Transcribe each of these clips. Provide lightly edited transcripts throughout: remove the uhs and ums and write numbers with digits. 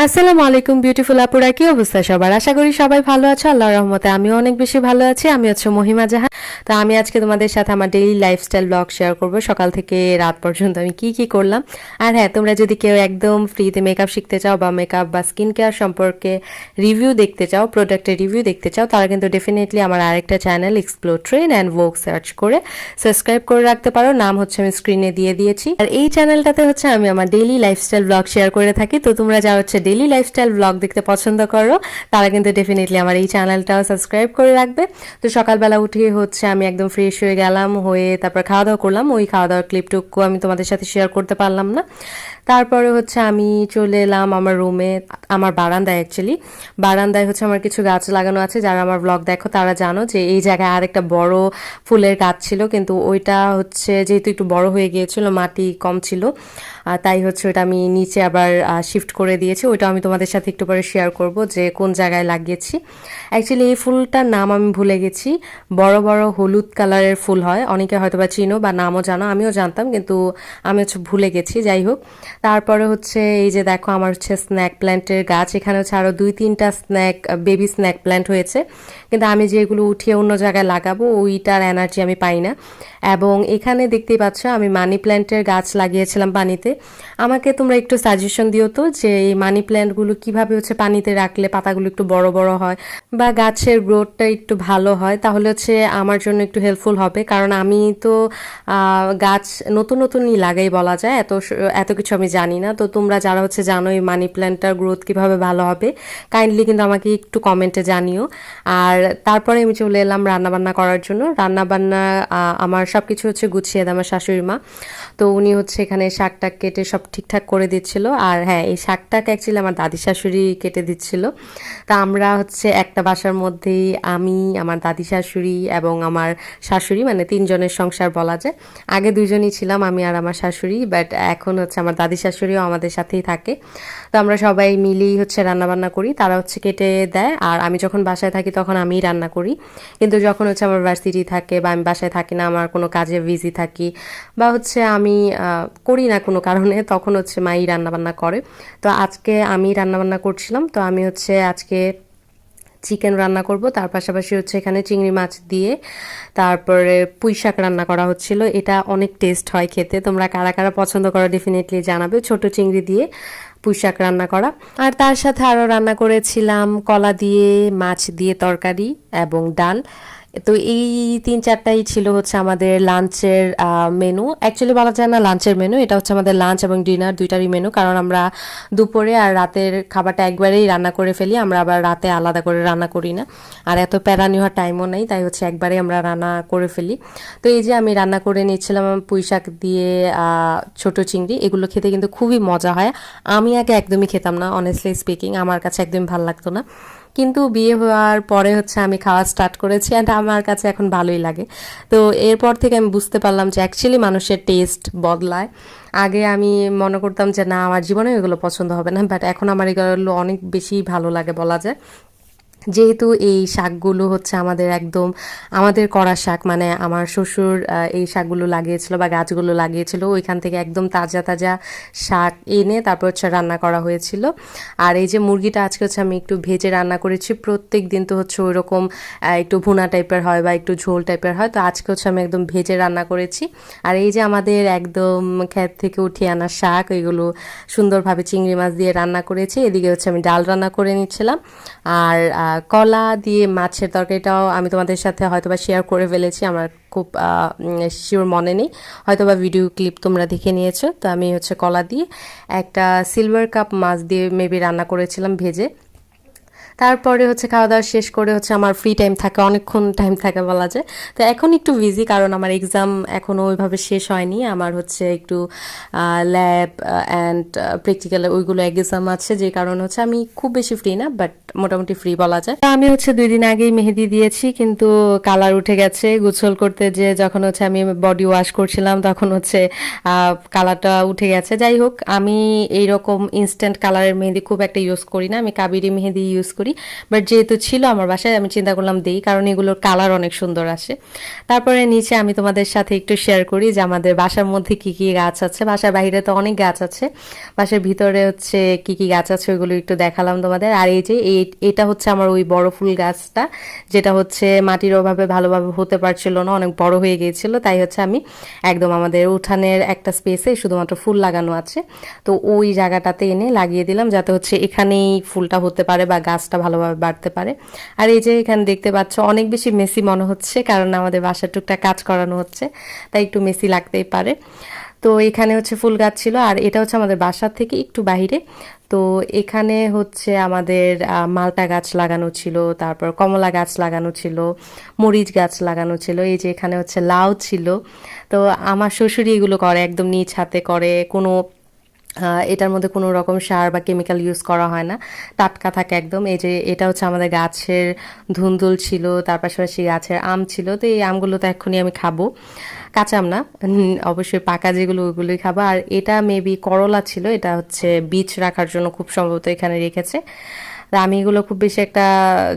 আসসালামু আলাইকুম বিউটিফুল আপুরা, কি অবস্থা সবার? আশা করি সবাই ভালো আছো। আল্লাহর রহমতে আমিও অনেক বেশি ভালো আছি। আমি হচ্ছে মহিমা জাহান। তো আমি আজকে তোমাদের সাথে আমার ডেইলি লাইফস্টাইল ব্লগ শেয়ার করব, সকাল থেকে রাত পর্যন্ত আমি কি কি করলাম। আর হ্যাঁ, তোমরা যদি কেউ একদম ফ্রিতে মেকআপ শিখতে চাও বা মেকআপ বা স্কিন কেয়ার সম্পর্কে রিভিউ দেখতে চাও, প্রোডাক্টের রিভিউ দেখতে চাও, তারা কিন্তু ডেফিনেটলি আমার আরেকটা চ্যানেল এক্সপ্লোর ট্রেন অ্যান্ড ভোগ সার্চ করে সাবস্ক্রাইব করে রাখতে পারো। নাম হচ্ছে আমি স্ক্রিনে দিয়ে দিয়েছি। আর এই চ্যানেলটাতে হচ্ছে আমি আমার ডেইলি লাইফস্টাইল ব্লগ শেয়ার করে থাকি। তো তোমরা যা হচ্ছে ডেইলি লাইফস্টাইল ব্লগ দেখতে পছন্দ করো, তারা কিন্তু ডেফিনেটলি আমার এই চ্যানেলটাও সাবস্ক্রাইব করে রাখবে। তো সকালবেলা উঠে হচ্ছে আমি একদম ফ্রেশ হয়ে গেলাম, হয়ে তারপর খাওয়া দাওয়া করলাম। ওই খাওয়া দাওয়ার ক্লিপটুকু আমি তোমাদের সাথে শেয়ার করতে পারলাম না। তারপরে হচ্ছে আমি চলে এলাম আমার রুমে, আমার বারান্দায়। অ্যাকচুয়ালি বারান্দায় হচ্ছে আমার কিছু গাছ লাগানো আছে। যারা আমার ব্লগ দেখো তারা জানো যে এই জায়গায় আর একটা বড় ফুলের গাছ ছিল, কিন্তু ওইটা হচ্ছে যেহেতু একটু বড় হয়ে গিয়েছিল, মাটি কম ছিল, তাই হচ্ছে ওটা আমি নিচে আবার শিফট করে দিয়েছি। ওইটা আমি তোমাদের সাথে একটু পরে শেয়ার করব যে কোন জায়গায় লাগিয়েছি। অ্যাকচুয়ালি এই ফুলটার নাম আমি ভুলে গেছি। বড় বড় হলুদ কালারের ফুল হয়, অনেকে হয়তো বা চিনো বা নামও জানো, আমিও জানতাম কিন্তু আমি হচ্ছে ভুলে গেছি। যাই হোক, তারপরে হচ্ছে এই যে দেখো আমার হচ্ছে স্ন্যাক প্ল্যান্টের গাছ। এখানে হচ্ছে আরও 2-3টা বেবি স্ন্যাক প্ল্যান্ট হয়েছে, কিন্তু আমি যেগুলো উঠিয়ে অন্য জায়গায় লাগাবো ওইটার এনার্জি আমি পাই না। এবং এখানে দেখতেই পাচ্ছ আমি মানি প্ল্যান্টের গাছ লাগিয়েছিলাম পানিতে। আমাকে তোমরা একটু সাজেশন দিও তো যে এই মানি প্ল্যান্টগুলো কিভাবে হচ্ছে পানিতে রাখলে পাতাগুলো একটু বড় বড় হয় বা গাছের গ্রোথটা একটু ভালো হয়, তাহলে হচ্ছে আমার জন্য একটু হেল্পফুল হবে। কারণ আমি তো গাছ নতুন নতুনই লাগাই বলা যায়, এত কিছু আমি জানি না। তো তোমরা যারা হচ্ছে জানো এই মানি প্ল্যান্টটার গ্রোথ কিভাবে ভালো হবে, কাইন্ডলি কিন্তু আমাকে একটু কমেন্টে জানিও। আর তারপরে আমি চলে এলাম রান্নাবান্না করার জন্য। রান্নাবান্না আমার সব কিছু হচ্ছে গুছিয়ে দেয় আমার শাশুড়ি মা। তো উনি হচ্ছে এখানে শাকটা কেটে সব ঠিকঠাক করে দিচ্ছিল। আর হ্যাঁ, এই শাকটাকে অ্যাকচুয়ালি আমার দাদি শাশুড়ি কেটে দিচ্ছিল। তা আমরা হচ্ছে একটা বাসার মধ্যেই আমি, আমার দাদি শাশুড়ি এবং আমার শাশুড়ি, মানে 3 জনের সংসার বলা যায়। আগে 2জনই ছিলাম, আমি আর আমার শাশুড়ি, বাট এখন হচ্ছে আমার দাদি শাশুড়িও আমাদের সাথেই থাকে। তো আমরা সবাই মিলেই হচ্ছে রান্নাবান্না করি। তারা হচ্ছে কেটে দেয়, আর আমি যখন বাসায় থাকি তখন আমিই রান্না করি। কিন্তু যখন হচ্ছে আমার ভার্সিটি থাকে বা আমি বাসায় থাকি না, আমার কোনো কাজে বিজি থাকি বা হচ্ছে আমি করি না কোনো কারণে, তখন হচ্ছে মাই রান্নাবান্না করে। তো আজকে আমি রান্নাবান্না করছিলাম। তো আমি হচ্ছে আজকে চিকেন রান্না করব, তার পাশাপাশি হচ্ছে এখানে চিংড়ি মাছ দিয়ে তারপরে পুঁই শাক রান্না করা হচ্ছিল। এটা অনেক টেস্ট হয় খেতে, তোমরা কারা কারা পছন্দ করো ডেফিনেটলি জানাবে। ছোট চিংড়ি দিয়ে পুঁই শাক রান্না করা। আর তার সাথে আরও রান্না করেছিলাম কলা দিয়ে মাছ দিয়ে তরকারি এবং ডাল। তো এই 3-4টাই ছিল হচ্ছে আমাদের লাঞ্চের মেনু। অ্যাকচুয়ালি বলা যায় না লাঞ্চের মেনু, এটা হচ্ছে আমাদের লাঞ্চ এবং ডিনার দুইটারই মেনু। কারণ আমরা দুপুরে আর রাতের খাবারটা একবারেই রান্না করে ফেলি, আমরা আবার রাতে আলাদা করে রান্না করি না। আর এত প্যারা নেওয়ার টাইমও নেই, তাই হচ্ছে একবারে আমরা রান্না করে ফেলি। তো এই যে আমি রান্না করে নিচ্ছিলাম পুঁই শাক দিয়ে ছোট চিংড়ি। এগুলো খেতে কিন্তু খুবই মজা হয়। আমি আগে একদমই খেতাম না, অনেস্টলি স্পিকিং আমার কাছে একদমই ভালো লাগতো না, কিন্তু বিয়ে হওয়ার পরে হচ্ছে আমি খাওয়া স্টার্ট করেছি অ্যান্ড আমার কাছে এখন ভালোই লাগে। তো এরপর থেকে আমি বুঝতে পারলাম যে অ্যাকচুয়ালি মানুষের টেস্ট বদলায়। আগে আমি মনে করতাম যে না, আমার জীবনে এগুলো পছন্দ হবে না, বাট এখন আমার এগুলো অনেক বেশি ভালো লাগে বলা যায়। যেহেতু এই শাকগুলো হচ্ছে আমাদের একদম আমাদের করা শাক, মানে আমার শ্বশুর এই শাকগুলো লাগিয়েছিল বা গাছগুলো লাগিয়েছিল, ওইখান থেকে একদম তাজা তাজা শাক এনে তারপর হচ্ছে রান্না করা হয়েছিল। আর এই যে মুরগিটা আজকে হচ্ছে আমি একটু ভেজে রান্না করেছি। প্রত্যেক দিন তো হচ্ছে ওই রকম একটু ভুনা টাইপের হয় বা একটু ঝোল টাইপের হয়, তো আজকে হচ্ছে আমি একদম ভেজে রান্না করেছি। আর এই যে আমাদের একদম ক্ষেত থেকে উঠিয়ে আনা শাক, এগুলো সুন্দরভাবে চিংড়ি মাছ দিয়ে রান্না করেছি। এদিকে হচ্ছে আমি ডাল রান্না করে নিচ্ছিলাম। আর কলা দিয়ে মাছের তরকারিটাও আমি তোমাদের সাথে হয়তোবা শেয়ার করে ফেলেছি, আমার খুব শিওর মনে নেই, হয়তোবা ভিডিও ক্লিপ তোমরা দেখে নিয়েছো। তো আমি হচ্ছে কলা দিয়ে একটা সিলভার কাপ মাছ দিয়ে মেবি রান্না করেছিলাম ভেজে। তারপরে হচ্ছে খাওয়া দাওয়া শেষ করে হচ্ছে আমার ফ্রি টাইম থাকে, অনেকক্ষণ টাইম থাকে বলা যায়। তো এখন একটু বিজি, কারণ আমার এক্সাম এখনও ওইভাবে শেষ হয়নি। আমার হচ্ছে একটু ল্যাব অ্যান্ড প্র্যাকটিক্যাল ওইগুলো এক্সাম আছে, যে কারণে হচ্ছে আমি খুব বেশি ফ্রি না, বাট মোটামুটি ফ্রি বলা যায়। আমি হচ্ছে 2 দিন আগেই মেহেদি দিয়েছি, কিন্তু কালার উঠে গেছে। গোসল করতে যে যখন হচ্ছে আমি বডি ওয়াশ করছিলাম তখন হচ্ছে কালারটা উঠে গেছে। যাই হোক, আমি এইরকম ইনস্ট্যান্ট কালারের মেহেদি খুব একটা ইউজ করি না, আমি কাবেরি মেহেদি ইউজ করি। করি, বাট যেহেতু ছিল আমার বাসায় আমি চিন্তা করলাম দেই, কারণ এগুলোর কালার অনেক সুন্দর আসে। তারপরে নিচে আমি তোমাদের সাথে একটু শেয়ার করি যে আমাদের বাসার মধ্যে কি কি গাছ আছে। বাসার বাইরে তো অনেক গাছ আছে, বাসার ভিতরে হচ্ছে কি কি গাছ আছে ওইগুলো একটু দেখালাম তোমাদের। আর এই যে এটা হচ্ছে আমার ওই বড় ফুল গাছটা, যেটা হচ্ছে মাটির অভাবে ভালোভাবে হতে পারছিল না, অনেক বড় হয়ে গিয়েছিল, তাই হচ্ছে আমি একদম আমাদের উঠানের একটা স্পেসে শুধুমাত্র ফুল লাগানো আছে, তো ওই জায়গাটাতে এনে লাগিয়ে দিলাম যাতে হচ্ছে এখানেই ফুলটা হতে পারে বা গাছটা ভালোভাবে বাড়তে পারে। আর এই যে এখানে দেখতে পাচ্ছ অনেক বেশি মেসি মনে হচ্ছে, কারণ আমাদের বাসার টুকটাক কাজ করানো হচ্ছে, তাই একটু মেসি লাগতেই পারে। তো এখানে হচ্ছে ফুল গাছ ছিল, আর এটা হচ্ছে আমাদের বাসার থেকে একটু বাইরে। তো এখানে হচ্ছে আমাদের মালটা গাছ লাগানো ছিল, তারপর কমলা গাছ লাগানো ছিল, মরিচ গাছ লাগানো ছিল, এই যে এখানে হচ্ছে লাউ ছিল। তো আমার শ্বশুরই এগুলো করে, একদম নিজ হাতে করে, কোনো এটার মধ্যে কোনো রকম সার বা কেমিক্যাল ইউজ করা হয় না, টাটকা থাকে একদম। এই যে এটা হচ্ছে আমাদের গাছের ধুন্দুল ছিল, তার পাশাপাশি গাছের আম ছিল, তো এই আমগুলো তো এক্ষুনি আমি খাবো, কাঁচা আম না, অবশ্যই পাকা যেগুলো ওইগুলোই খাবো। আর এটা মেবি করলা ছিল, এটা হচ্ছে বীজ রাখার জন্য খুব সম্ভবত এখানে রেখেছে। তা আমি এগুলো খুব বেশি একটা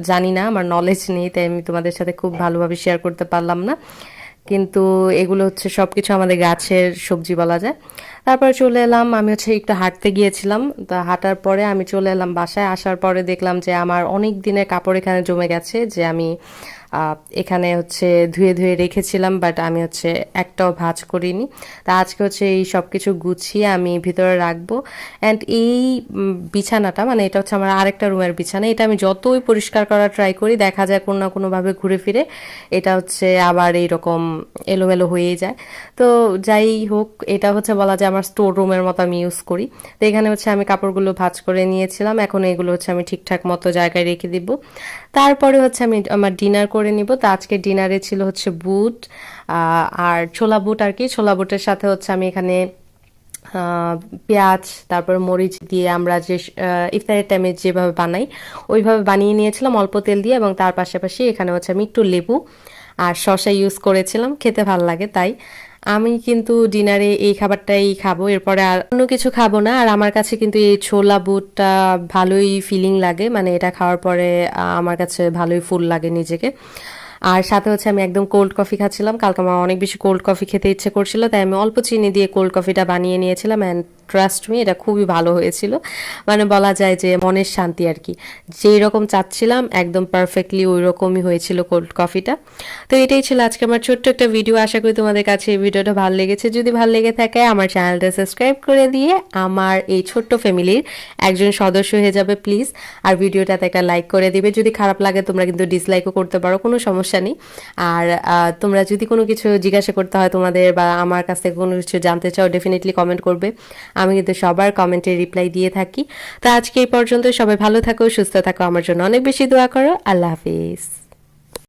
জানি না, আমার নলেজ নেই, তাই আমি তোমাদের সাথে খুব ভালোভাবে শেয়ার করতে পারলাম না, কিন্তু এগুলো হচ্ছে সব কিছু আমাদের গাছের সবজি বলা যায়। তারপরে চলে এলাম, আমি হচ্ছে একটু হাঁটতে গিয়েছিলাম, তা হাঁটার পরে আমি চলে এলাম বাসায়। আসার পরে দেখলাম যে আমার অনেক দিনের কাপড় এখানে জমে গেছে, যে আমি এখানে হচ্ছে ধুয়ে ধুয়ে রেখেছিলাম, বাট আমি হচ্ছে একটাও ভাঁজ করিনি। তা আজকে হচ্ছে এই সব কিছু গুছিয়ে আমি ভিতরে রাখবো। অ্যান্ড এই বিছানাটা, মানে এটা হচ্ছে আমার আরেকটা রুমের বিছানা, এটা আমি যতই পরিষ্কার করার ট্রাই করি দেখা যায় কোনো না কোনোভাবে ঘুরে ফিরে এটা হচ্ছে আবার এইরকম এলোমেলো হয়েই যায়। তো যাই হোক, এটা হচ্ছে বলা যায় আমার স্টোর রুমের মতো আমি ইউজ করি। তো এখানে হচ্ছে আমি কাপড়গুলো ভাঁজ করে নিয়েছিলাম, এখন এগুলো হচ্ছে আমি ঠিকঠাক মতো জায়গায় রেখে দিব। তারপরে হচ্ছে আমি আমার ডিনার করে নিব। তো আজকে ডিনারে ছিল হচ্ছে বুট আর ছোলা বুট আর কি, ছোলা বুটের সাথে হচ্ছে আমি এখানে পেঁয়াজ তারপর মরিচ দিয়ে আমরা যে ইফতারের টাইমে যেভাবে বানাই ওইভাবে বানিয়ে নিয়েছিলাম অল্প তেল দিয়ে, এবং তার পাশাপাশি এখানে হচ্ছে আমি একটু লেবু আর শসা ইউজ করেছিলাম, খেতে ভালো লাগে তাই। আমি কিন্তু ডিনারে এই খাবারটাই খাবো, এরপরে আর অন্য কিছু খাবো না। আর আমার কাছে কিন্তু এই ছোলা বুটটা ভালোই ফিলিং লাগে, মানে এটা খাওয়ার পরে আমার কাছে ভালোই ফুল লাগে নিজেকে। আর সাথে হচ্ছে আমি একদম কোল্ড কফি খাচ্ছিলাম, কালকে আমার অনেক বেশি কোল্ড কফি খেতে ইচ্ছে করছিল, তাই আমি অল্প চিনি দিয়ে কোল্ড কফিটা বানিয়ে নিয়েছিলাম। অ্যান্ড ট্রাস্ট মি, এটা খুবই ভালো হয়েছিল, মানে বলা যায় যে মনের শান্তি আর কি, যেই রকম চাচ্ছিলাম একদম পারফেক্টলি ওই রকমই হয়েছিল কোল্ড কফিটা। তো এটাই ছিল আজকে আমার ছোট্ট একটা ভিডিও, আশা করি তোমাদের কাছে এই ভিডিওটা ভালো লেগেছে। যদি ভালো লেগে থাকে আমার চ্যানেলটা সাবস্ক্রাইব করে দিয়ে আমার এই ছোট্ট ফ্যামিলির একজন সদস্য হয়ে যাবে প্লিজ। আর ভিডিওটাতে একটা লাইক করে দিবে, যদি খারাপ লাগে তোমরা কিন্তু ডিসলাইকও করতে পারো, কোনো সমস্যা নেই। আর তোমরা যদি কোনো কিছু জিজ্ঞাসা করতে হয় তোমাদের বা আমার কাছ থেকে কোনো কিছু জানতে চাও ডেফিনেটলি কমেন্ট করবে, আমি কিন্তু সবার কমেন্টে রিপ্লাই দিয়ে থাকি। তো আজকে এই পর্যন্ত, সবাই ভালো থাকো, সুস্থ থাকো, আমার জন্য অনেক বেশি দোয়া করো। আল্লাহ হাফিজ।